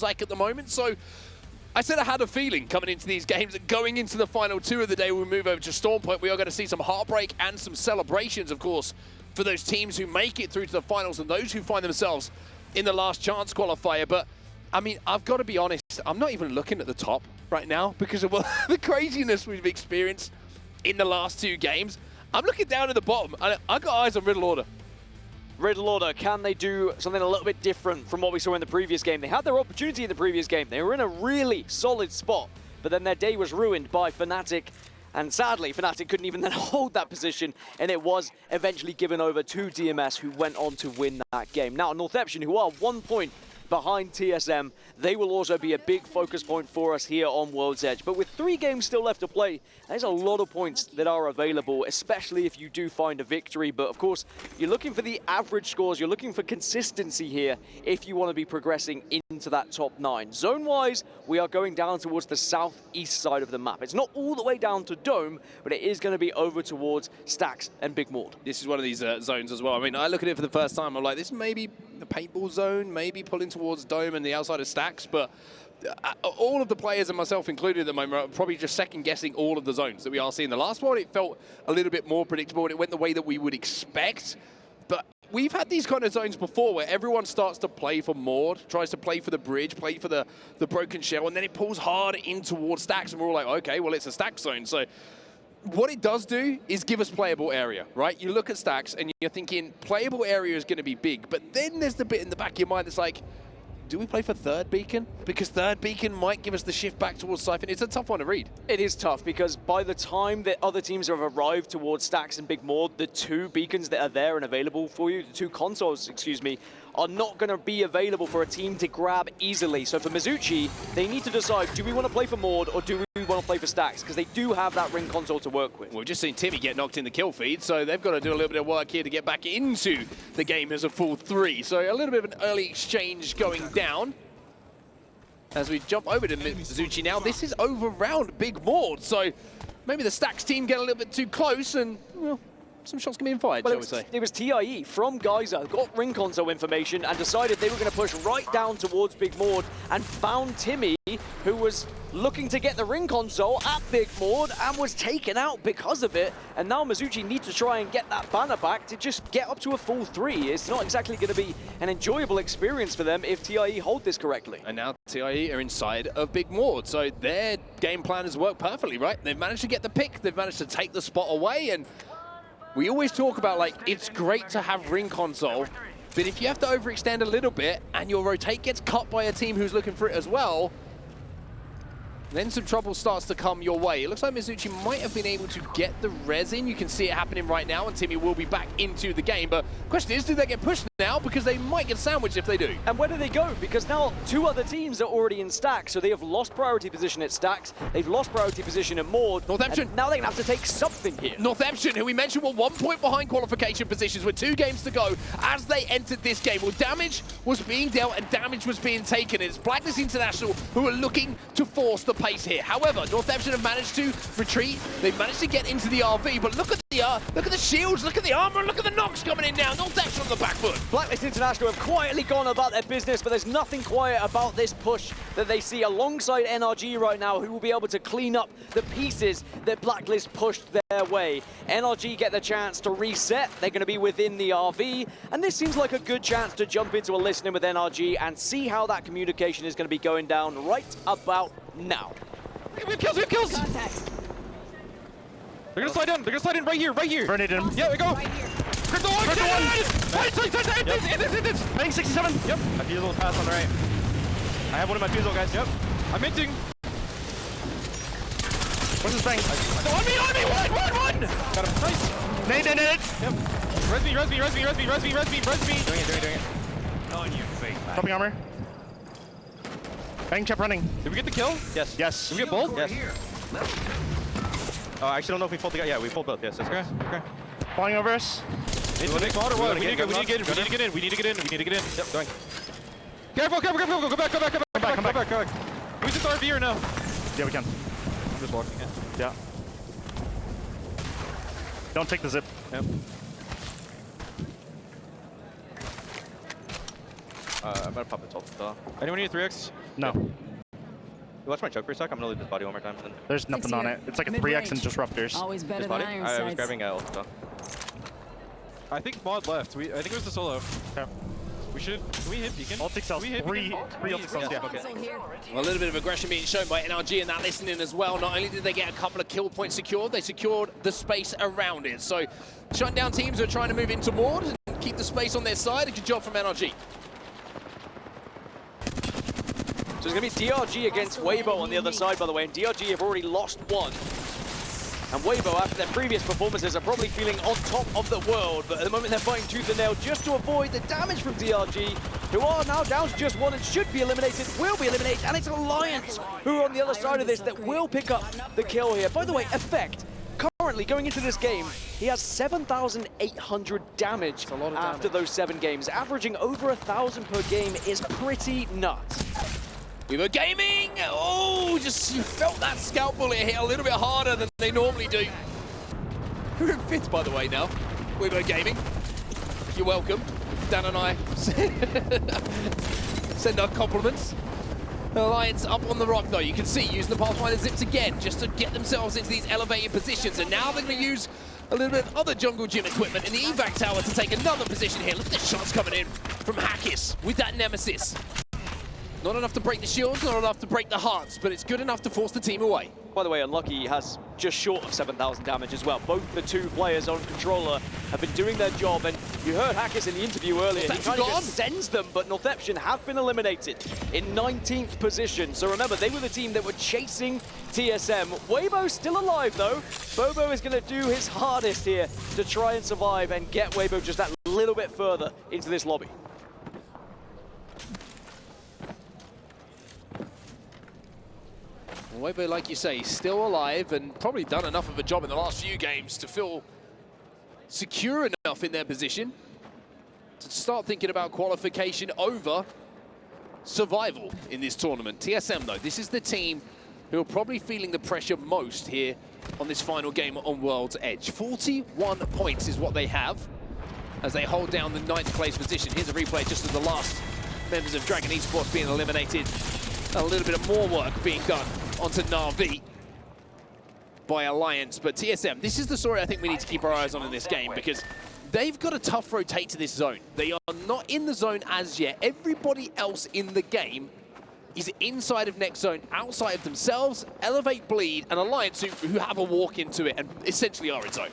like at the moment. So I said I had a feeling coming into these games that going into the final two of the day, we move over to Storm Point. We are going to see some heartbreak and some celebrations, of course, for those teams who make it through to the finals and those who find themselves in the last chance qualifier. But I mean, I've got to be honest, I'm not even looking at the top right now because of the craziness we've experienced in the last two games. I'm looking down at the bottom, and I've got eyes on Riddle Order. Riddle Order, can they do something a little bit different from what we saw in the previous game? They had their opportunity in the previous game. They were in a really solid spot, but then their day was ruined by Fnatic. And sadly, Fnatic couldn't even then hold that position, and it was eventually given over to DMS, who went on to win that game. Now, Northeption, who are 1 point behind TSM, they will also be a big focus point for us here on World's Edge. But with 3 games still left to play, there's a lot of points that are available, especially if you do find a victory. But of course, you're looking for the average scores, you're looking for consistency here if you want to be progressing into that top 9. Zone-wise, we are going down towards the southeast side of the map. It's not all the way down to Dome, but it is going to be over towards Stacks and Big Mord. This is one of these zones as well. I mean, I look at it for the first time, I'm like, this may be the paintball zone, maybe pulling towards Dome and the outside of Stacks, but all of the players, and myself included at the moment, are probably just second-guessing all of the zones that we are seeing. The last one, it felt a little bit more predictable, and it went the way that we would expect. But we've had these kind of zones before where everyone starts to play for Mord, tries to play for the bridge, play for the broken shell, and then it pulls hard in towards Stacks, and we're all like, okay, well, it's a Stack zone. So what it does do is give us playable area, right? You look at Stacks, and you're thinking playable area is going to be big, but then there's the bit in the back of your mind that's like, do we play for third beacon? Because third beacon might give us the shift back towards Siphon. It's a tough one to read. It is tough because by the time that other teams have arrived towards Stacks and Big Mord, the 2 beacons that are there and available for you, the 2 consoles, excuse me, are not going to be available for a team to grab easily. So for Mizuchi, they need to decide, do we want to play for Mord or do we want to play for Stacks? Because they do have that ring console to work with. Well, we've just seen Timmy get knocked in the kill feed, so they've got to do a little bit of work here to get back into the game as a full 3. So a little bit of an early exchange going down. As we jump over to Mizuchi now, this is over round Big Mord, so maybe the Stacks team get a little bit too close and, well, some shots can be fired, shall we say. It was TIE from Geyser, got ring console information and decided they were going to push right down towards Big Mord and found Timmy, who was looking to get the ring console at Big Mord and was taken out because of it. And now Mizuchi needs to try and get that banner back to just get up to a full 3. It's not exactly going to be an enjoyable experience for them if TIE hold this correctly. And now TIE are inside of Big Mord, so their game plan has worked perfectly, right? They've managed to get the pick, they've managed to take the spot away, and we always talk about, like, it's great to have ring console, but if you have to overextend a little bit and your rotate gets cut by a team who's looking for it as well, then some trouble starts to come your way. It looks like Mizuchi might have been able to get the res in. You can see it happening right now, and Timmy will be back into the game. But the question is, do they get pushed now? Because they might get sandwiched if they do. And where do they go? Because now 2 other teams are already in Stacks, so they have lost priority position at Stacks. They've lost priority position at Mord. Northeption. Now they're going to have to take something here. Northeption, who we mentioned were 1 point behind qualification positions with 2 games to go as they entered this game. Well, damage was being dealt and damage was being taken. It's Blackness International who are looking to force the pace here. However, Northeption have managed to retreat. They've managed to get into the RV, but look at the shields, look at the armor, and look at the knocks coming in now. Northeption on the back foot. Blacklist International have quietly gone about their business, but there's nothing quiet about this push that they see alongside NRG right now, who will be able to clean up the pieces that Blacklist pushed their way. NRG get the chance to reset. They're going to be within the RV, and this seems like a good chance to jump into a listening with NRG and see how that communication is going to be going down right about now. We have kills, we have kills! Contact. They're gonna slide in right here, right here! Grenade him. Yeah, we go! Right here. Crypto 1! Crypto 1! Hit this! Paying 67. Yep. My fusel is passed on the right. I have one of my fusel guys. Yep. I'm hinting! Where's his bang? On me! One! Got him. Nice! Nade. Yep. Res me! Doing it. On your face, man. Dropping armor. Bang, kept running. Did we get the kill? Yes. Did we get both? Yes. Oh, I actually don't know if we pulled together. Yeah, we pulled both. Yes. Okay. Falling over us. Into the next water. What? We need to get in. Yep, going. Careful! Go back! Come back. Can we just RV or no? Yeah, we can. I'm just walking it. Yeah. Don't take the zip. Yep. I'm gonna pop the top star. Anyone need 3x? No, You watch my choke for a sec? I'm gonna leave this body one more time. Then there's nothing on it. It's like a 3x and disruptors. Always better this than body? iron I was sights. grabbing ult star. I think Mod left. I think it was the solo. Okay. We should. Can we hit Beacon? Ultic cells, Can we hit three Beacon? ultic cells, yeah. Console here. Well, a little bit of aggression being shown by NRG and that listening as well. Not only did they get a couple of kill points secured, they secured the space around it. So shutting down teams who are trying to move into Maud and keep the space on their side. A good job from NRG. So it's going to be DRG against Weibo on the other side, by the way, and DRG have already lost one. And Weibo, after their previous performances, are probably feeling on top of the world, but at the moment they're fighting tooth and nail just to avoid the damage from DRG, who are now down to just one and should be eliminated, will be eliminated, and it's Alliance who are on the other side of this that will pick up the kill here. By the way, Effect, currently going into this game, he has 7,800 damage after those 7 games. Averaging over 1,000 per game is pretty nuts. We were gaming. Oh, just you felt that scalp bullet hit a little bit harder than they normally do. We're in 5th, by the way, now. We were gaming. You're welcome. Dan and I send our compliments. Alliance up on the rock, though. You can see using the Pathfinder zips again just to get themselves into these elevated positions. And now they're going to use a little bit of other jungle gym equipment in the evac tower to take another position here. Look at the shots coming in from Hackis with that Nemesis. Not enough to break the shields, not enough to break the hearts, but it's good enough to force the team away. By the way, Unlucky has just short of 7,000 damage as well. Both the 2 players on controller have been doing their job, and you heard Hackis in the interview earlier. He kind of just sends them, but Northeption have been eliminated in 19th position. So remember, they were the team that were chasing TSM. Weibo's still alive, though. Bobo is going to do his hardest here to try and survive and get Weibo just that little bit further into this lobby. Weibo, like you say, still alive and probably done enough of a job in the last few games to feel secure enough in their position to start thinking about qualification over survival in this tournament. TSM, though, this is the team who are probably feeling the pressure most here on this final game on World's Edge. 41 points is what they have as they hold down the 9th place position. Here's a replay just of the last members of Dragon Esports being eliminated. A little bit of more work being done onto Na'Vi by Alliance. But TSM, this is the story I think we need to keep our eyes on in this game, because they've got a tough rotate to this zone. They are not in the zone as yet. Everybody else in the game is inside of next zone, outside of themselves, Elevate, Bleed, and Alliance who have a walk into it and essentially are in zone.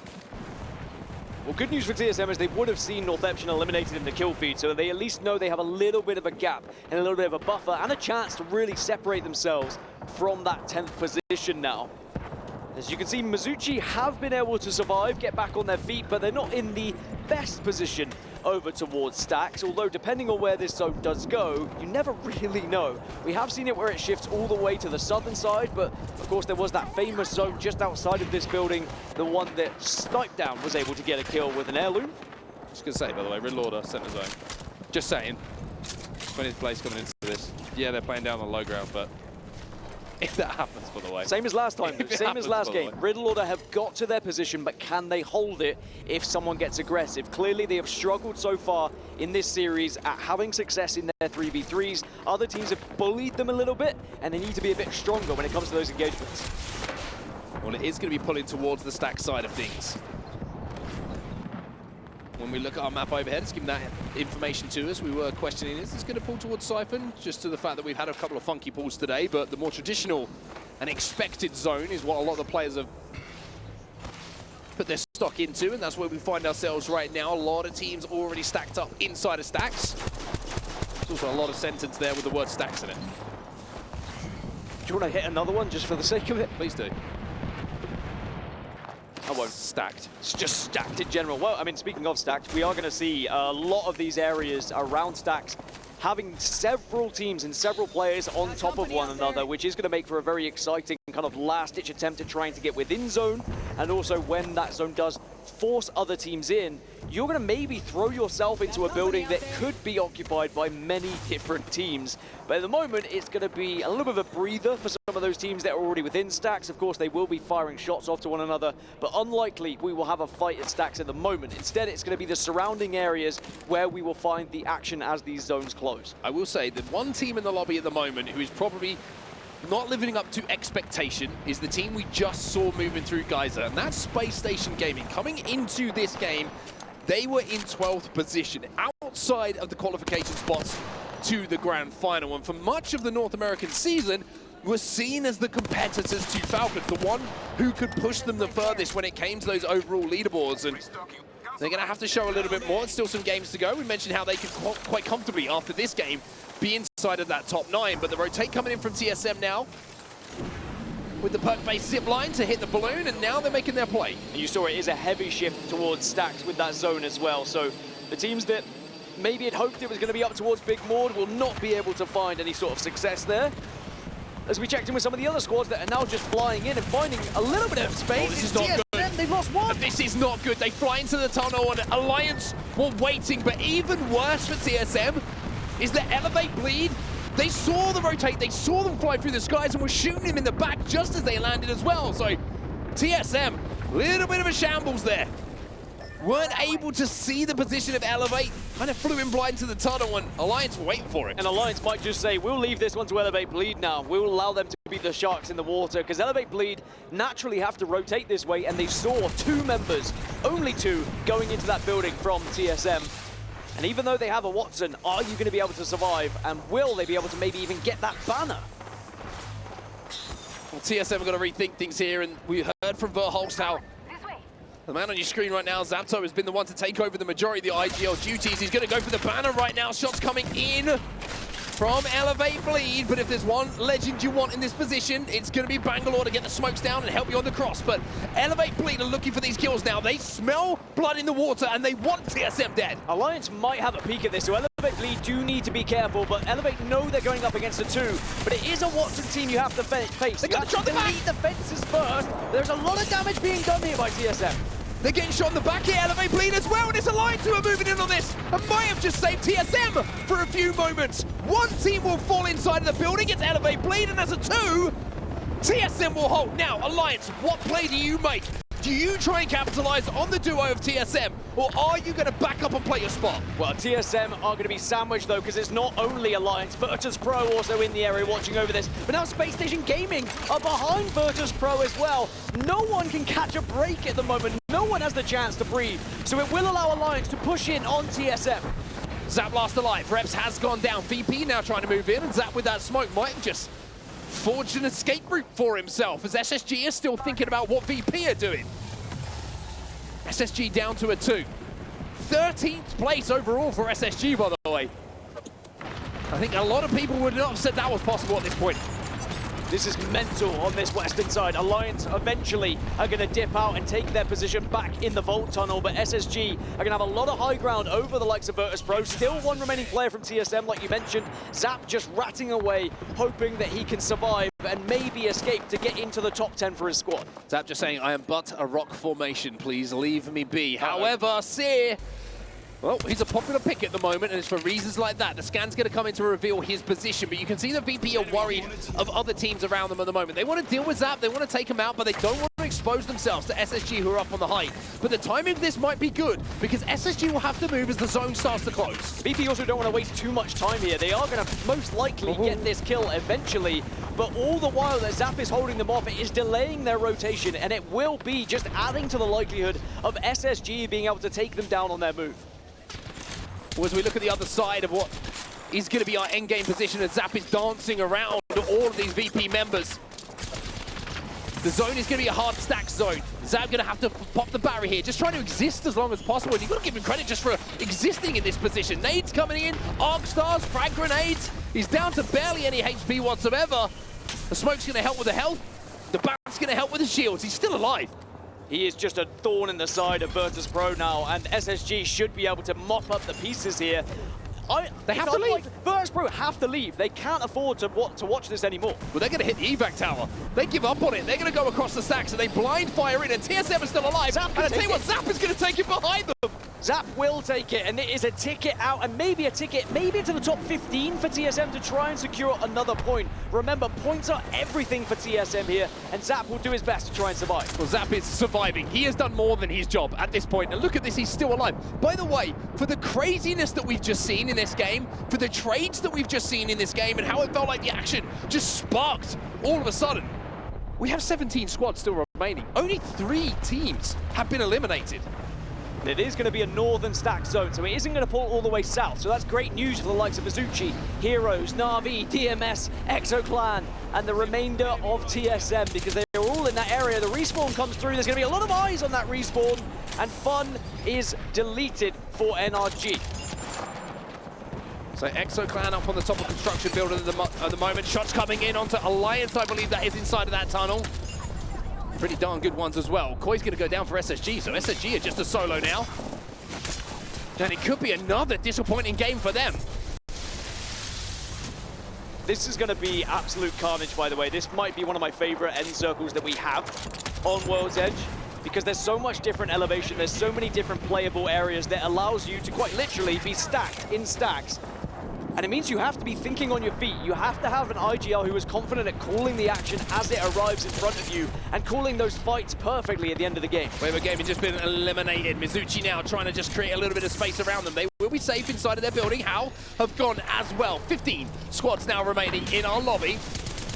Well, good news for TSM is they would have seen Northeption eliminated in the kill feed, so they at least know they have a little bit of a gap and a little bit of a buffer and a chance to really separate themselves from that 10th position now. As you can see, Mizuchi have been able to survive, get back on their feet, but they're not in the best position over towards Stacks, although depending on where this zone does go, you never really know. We have seen it where it shifts all the way to the southern side, but of course there was that famous zone just outside of this building, the one that Snipedown was able to get a kill with an heirloom. Just gonna say, by the way, Riddle Order, center zone. Just saying. 20th place coming into this. Yeah, they're playing down on low ground, but if that happens, by the way. Same as last time, though. Same as last game. Riddle Order have got to their position, but can they hold it if someone gets aggressive? Clearly, they have struggled so far in this series at having success in their 3v3s. Other teams have bullied them a little bit, and they need to be a bit stronger when it comes to those engagements. Well, it is going to be pulling towards the Stack side of things. When we look at our map overhead, it's giving that information to us. We were questioning, is this going to pull towards Siphon? Just to the fact that we've had a couple of funky pulls today, but the more traditional and expected zone is what a lot of the players have put their stock into, and that's where we find ourselves right now. A lot of teams already stacked up inside of Stacks. There's also a lot of sentence there with the word Stacks in it. Do you want to hit another one just for the sake of it? Please do. I won't. Stacked. It's just stacked in general. Well, I mean, speaking of stacked, we are going to see a lot of these areas around Stacks having several teams and several players on top of one another, which is going to make for a very exciting kind of last-ditch attempt at trying to get within zone, and also when that zone does force other teams in, you're going to maybe throw yourself into a building that could be occupied by many different teams. But at the moment, it's going to be a little bit of a breather for some of those teams that are already within Stacks. Of course, they will be firing shots off to one another, but unlikely we will have a fight at Stacks at the moment. Instead, it's going to be the surrounding areas where we will find the action as these zones close. I will say that one team in the lobby at the moment who is probably not living up to expectation is the team we just saw moving through Geyser, and that's Space Station Gaming. Coming into this game, they were in 12th position, outside of the qualification spots to the grand final, and for much of the North American season, were seen as the competitors to Falcons, the one who could push them the furthest when it came to those overall leaderboards. And they're going to have to show a little bit more. There's still some games to go. We mentioned how they could quite comfortably, after this game, be inside of that top 9. But the rotate coming in from TSM now, with the perk-based zip line to hit the balloon, and now they're making their play. You saw it is a heavy shift towards Stacks with that zone as well. So the teams that maybe had hoped it was going to be up towards Big Maud will not be able to find any sort of success there. As we checked in with some of the other squads that are now just flying in and finding a little bit of space. Oh, this is not good. They've lost one. This is not good. They fly into the tunnel, and Alliance were waiting. But even worse for TSM is that Elevate Bleed, they saw the rotate, they saw them fly through the skies and were shooting him in the back just as they landed as well. So TSM, little bit of a shambles there. Weren't able to see the position of Elevate, kind of flew in blind to the tunnel, and Alliance were waiting for it. And Alliance might just say, we'll leave this one to Elevate Bleed now. We'll allow them to be the sharks in the water, because Elevate Bleed naturally have to rotate this way, and they saw 2 members, only 2, going into that building from TSM. And even though they have a Watson, are you going to be able to survive? And will they be able to maybe even get that banner? Well, TSM are going to rethink things here, and we heard from Verholst how the man on your screen right now, Zapto, has been the one to take over the majority of the IGL duties. He's going to go for the banner right now. Shots coming in from Elevate Bleed, but if there's one legend you want in this position, it's going to be Bangalore to get the smokes down and help you on the cross. But Elevate Bleed are looking for these kills now. They smell blood in the water, and they want TSM dead. Alliance might have a peek at this, so Elevate Bleed do need to be careful, but Elevate know they're going up against a 2, but it is a Watson team you have to face. They're going to shot the back. The fences first. There's a lot of damage being done here by TSM. They're getting shot in the back here, Elevate Bleed as well, and it's Alliance who are moving in on this, and might have just saved TSM for a few moments. One team will fall inside of the building, it's Elevate Bleed, and as a 2, TSM will hold. Now, Alliance, what play do you make? Do you try and capitalize on the duo of TSM, or are you going to back up and play your spot? Well, TSM are going to be sandwiched, though, because it's not only Alliance. Virtus Pro also in the area watching over this, but now Space Station Gaming are behind Virtus Pro as well. No one can catch a break at the moment. No one has the chance to breathe, so it will allow Alliance to push in on TSM. Zap last alive, Reps has gone down. VP now trying to move in, and Zap with that smoke might have just forged an escape route for himself, as SSG is still thinking about what VP are doing. SSG down to a 2. 13th place overall for SSG, by the way. I think a lot of people would not have said that was possible at this point. This is mental on this western side. Alliance eventually are going to dip out and take their position back in the Vault Tunnel, but SSG are going to have a lot of high ground over the likes of Virtus Pro. Still one remaining player from TSM, like you mentioned. Zap just ratting away, hoping that he can survive and maybe escape to get into the top 10 for his squad. Zap just saying, I am but a rock formation, please leave me be. However, Seer, well, he's a popular pick at the moment, and it's for reasons like that. The scan's going to come in to reveal his position, but you can see the VP are worried of other teams around them at the moment. They want to deal with Zap, they want to take him out, but they don't want to expose themselves to SSG, who are up on the height. But the timing of this might be good, because SSG will have to move as the zone starts to close. VP also don't want to waste too much time here. They are going to most likely get this kill eventually, but all the while that Zap is holding them off, it is delaying their rotation, and it will be just adding to the likelihood of SSG being able to take them down on their move. Well, as we look at the other side of what is going to be our endgame position, as Zap is dancing around all of these VP members. The zone is going to be a hard stack zone. Zap going to have to pop the barrier here, just trying to exist as long as possible. And you've got to give him credit just for existing in this position. Nades coming in, arc stars, frag grenades. He's down to barely any HP whatsoever. The smoke's going to help with the health. The barret's going to help with the shields. He's still alive. He is just a thorn in the side of Virtus Pro now, and SSG should be able to mop up the pieces here. They have to leave. First Pro have to leave. They can't afford to watch this anymore. Well, they're going to hit the evac tower. They give up on it. They're going to go across the stacks and they blind fire in, and TSM is still alive. Zap And I tell you what, Zap is going to take it behind them. Zap will take it, and it is a ticket out, and maybe a ticket, maybe to the top 15 for TSM to try and secure another point. Remember, points are everything for TSM here, and Zap will do his best to try and survive. Well, Zap is surviving. He has done more than his job at this point. And look at this, he's still alive. By the way, for the craziness that we've just seen in this game, for the trades that we've just seen in this game, and how it felt like the action just sparked all of a sudden, we have 17 squads still remaining. Only 3 teams have been eliminated. It is going to be a northern stack zone, so it isn't going to pull all the way south. So that's great news for the likes of Mizuchi, Heroes, Na'Vi, DMS, ExoClan, and the remainder of TSM, because they're all in that area. The respawn comes through. There's going to be a lot of eyes on that respawn, and fun is deleted for NRG. So ExoClan up on the top of construction building at the moment. Shots coming in onto Alliance, I believe that is inside of that tunnel. Pretty darn good ones as well. Koi's going to go down for SSG, so SSG are just a solo now. And it could be another disappointing game for them. This is going to be absolute carnage, by the way. This might be one of my favorite end circles that we have on World's Edge, because there's so much different elevation, there's so many different playable areas that allows you to quite literally be stacked in stacks. And it means you have to be thinking on your feet. You have to have an IGL who is confident at calling the action as it arrives in front of you and calling those fights perfectly at the end of the game. Wave game has just been eliminated. Mizuchi now trying to just create a little bit of space around them. They will be safe inside of their building. How have gone as well. 15 squads now remaining in our lobby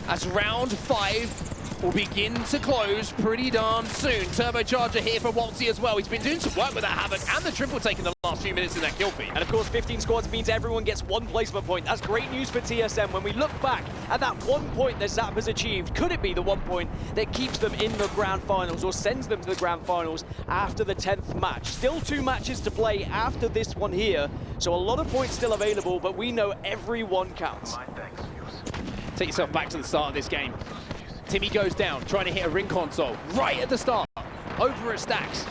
as round 5 will begin to close pretty darn soon. Turbocharger here for Waltzy as well. He's been doing some work with that Havoc and the triple taking the last few minutes in that kill feed. And of course, 15 squads means everyone gets 1 placement point. That's great news for TSM. When we look back at that 1 point that Zap has achieved, could it be the 1 point that keeps them in the grand finals or sends them to the grand finals after the 10th match? Still 2 matches to play after this one here, so a lot of points still available, but we know every one counts. Take yourself back to the start of this game. Timmy goes down, trying to hit a ring console right at the start, over at Stacks,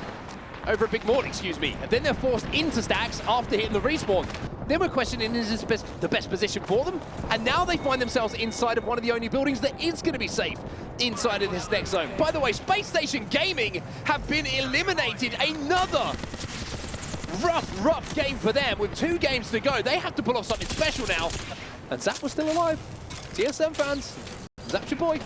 over at Big Morn, excuse me. And then they're forced into Stacks after hitting the respawn. Then we're questioning, is this the best position for them? And now they find themselves inside of one of the only buildings that is going to be safe inside of this next zone. By the way, Space Station Gaming have been eliminated. Another rough game for them with 2 games to go. They have to pull off something special now. And Zap was still alive. TSM fans, Zap's your boy.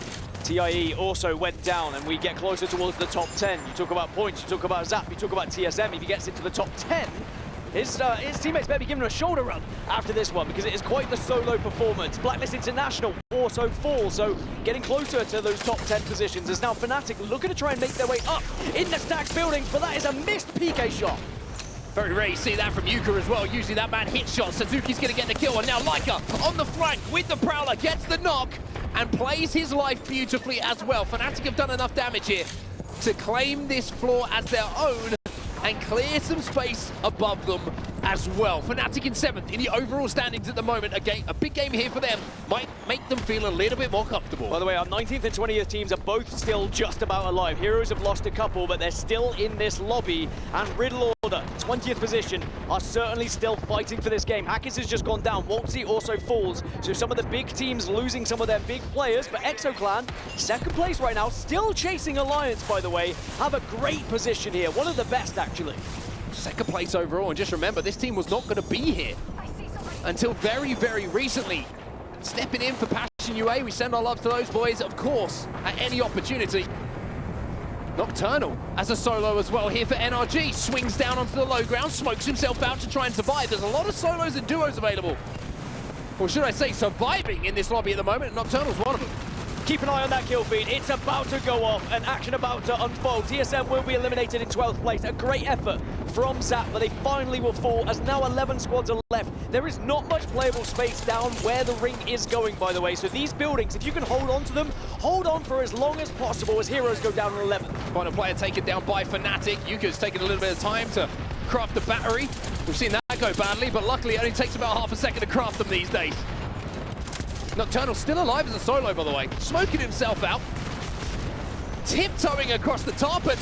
TIE also went down, and we get closer towards the top 10. You talk about points, you talk about Zap, you talk about TSM. If he gets into the top 10, his teammates better be giving him a shoulder rub after this one, because it is quite the solo performance. Blacklist International also falls, so getting closer to those top 10 positions is now Fnatic looking to try and make their way up in the Stacks buildings, but that is a missed PK shot. Very rare to see that from Yuka as well. Usually that man hits shots. Suzuki's going to get the kill, and now Leica on the flank with the Prowler gets the knock and plays his life beautifully as well. Fnatic have done enough damage here to claim this floor as their own and clear some space above them as well. Fnatic in 7th in the overall standings at the moment. A big game here for them might make them feel a little bit more comfortable. By the way, our 19th and 20th teams are both still just about alive. Heroes have lost a couple, but they're still in this lobby. And Riddle Order, 20th position, are certainly still fighting for this game. Hackers has just gone down. Waltzy also falls. So some of the big teams losing some of their big players, but ExoClan, 2nd place right now, still chasing Alliance, by the way, have a great position here. One of the best, actually. 2nd place overall, and just remember, this team was not going to be here until very, very recently. Stepping in for Passion UA, we send our love to those boys, of course, at any opportunity. Nocturnal as a solo as well here for NRG. Swings down onto the low ground, smokes himself out to try and survive. There's a lot of solos and duos available. Or should I say surviving in this lobby at the moment, and Nocturnal's one of them. Keep an eye on that kill feed. It's about to go off, an action about to unfold. TSM will be eliminated in 12th place. A great effort from Zap, but they finally will fall as now 11 squads are left. There is not much playable space down where the ring is going, by the way. So these buildings, if you can hold on to them, hold on for as long as possible as Heroes go down in 11th. Final player taken down by Fnatic. Yuka's taken a little bit of time to craft a battery. We've seen that go badly, but luckily it only takes about half a second to craft them these days. Nocturnal still alive as a solo, by the way. Smoking himself out. Tiptoeing across the top, and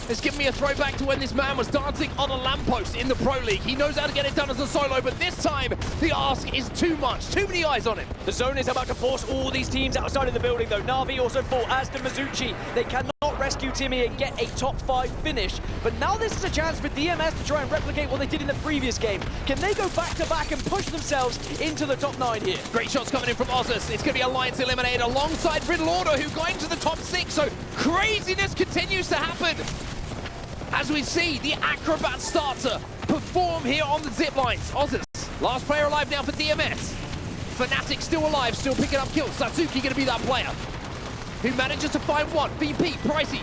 It's giving me a throwback to when this man was dancing on a lamppost in the Pro League. He knows how to get it done as a solo, but this time the ask is too much. Too many eyes on him. The zone is about to force all these teams outside of the building, though. Na'Vi also fought, as did Mizuchi. They cannot rescue Timmy and get a top 5 finish, but now this is a chance for DMS to try and replicate what they did in the previous game. Can they go back-to-back and push themselves into the top 9 here? Great shots coming in from Ozus. It's going to be Alliance eliminated alongside Riddle Order, who going to the top 6, so craziness continues to happen. As we see the Acrobat start to perform here on the zip lines. Ozus, last player alive now for DMS. Fnatic still alive, still picking up kills. Satsuki going to be that player who manages to find one. VP, Pricey,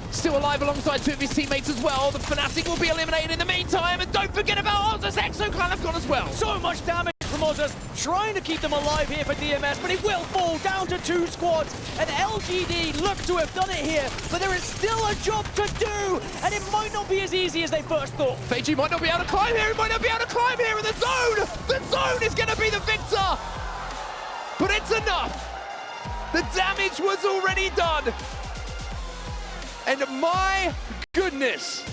still alive alongside 2 of his teammates as well. The Fnatic will be eliminated in the meantime, and don't forget about Ozus. Exo kind of gone as well. So much damage from Ozus, trying to keep them alive here for DMS, but it will fall down to 2 squads, and LGD look to have done it here, but there is still a job to do, and it might not be as easy as they first thought. Feiji might not be able to climb here, he might not be able to climb here in the zone! The zone is going to be the victor! But it's enough! The damage was already done! And my goodness!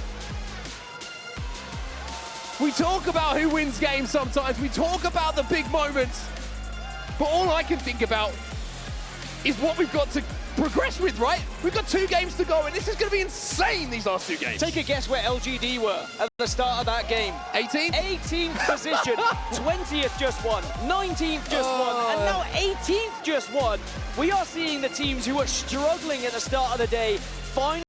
We talk about who wins games sometimes, we talk about the big moments, but all I can think about is what we've got to progress with, right? We've got 2 games to go, and this is going to be insane, these last 2 games. Take a guess where LGD were at the start of that game. 18th? 18th position, 20th just won, 19th just won, and now 18th just won. We are seeing the teams who were struggling at the start of the day finally